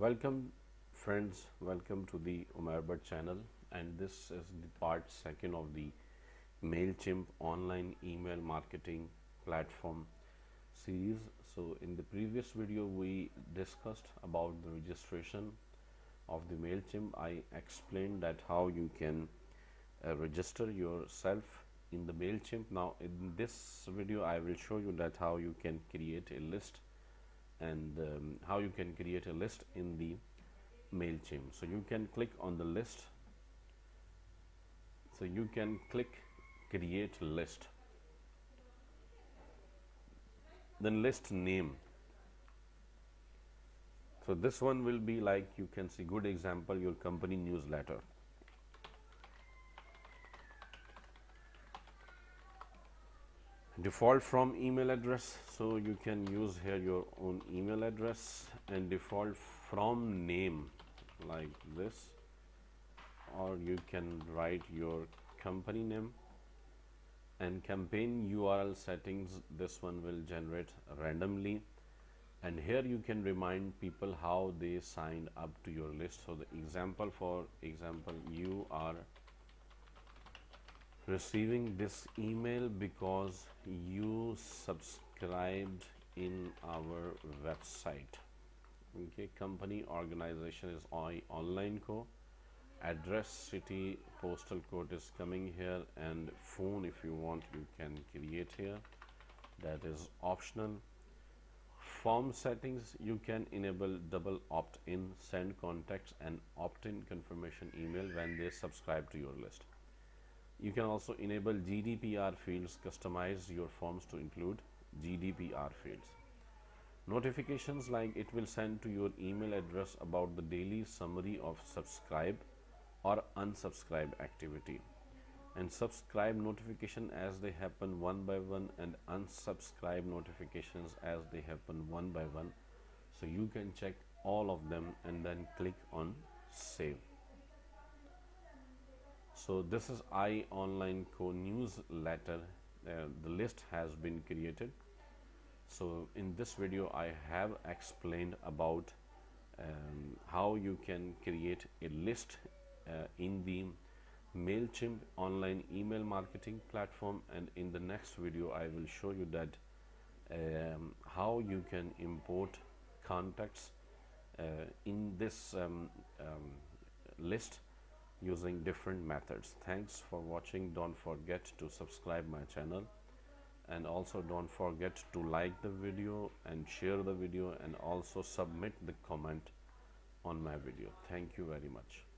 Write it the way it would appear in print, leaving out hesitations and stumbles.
Welcome friends, welcome to the Umair channel, and this is the part second of the MailChimp online email marketing platform series. So in the previous video we discussed about the registration of the MailChimp. I explained that how you can register yourself in the MailChimp. Now in this video I will show you that how you can create a list and how you can create a list in the MailChimp. So you can click on the list. So you can click create list, then list name. So this one will be like, you can see good example, your company newsletter. Default from email address, so you can use here your own email address, and default from name like this, or you can write your company name. And campaign URL settings, this one will generate randomly, and here you can remind people how they signed up to your list. So the example, for example, you are receiving this email because you subscribed in our website. Okay, company organization is online co, address, city, postal code is coming here, and phone, if you want, you can create here, that is optional. Form settings, you can enable double opt-in, send contacts and opt-in confirmation email when they subscribe to your list. You can also enable GDPR fields, customize your forms to include GDPR fields. Notifications, like it will send to your email address about the daily summary of subscribe or unsubscribe activity, and subscribe notification as they happen one by one, and unsubscribe notifications as they happen one by one. So you can check all of them and then click on save. So this is online co newsletter. The list has been created. So in this video I have explained about how you can create a list in the MailChimp online email marketing platform, and in the next video I will show you that how you can import contacts in this list using different methods. Thanks for watching. Don't forget to subscribe my channel, and also don't forget to like the video and share the video, and also submit the comment on my video. Thank you very much.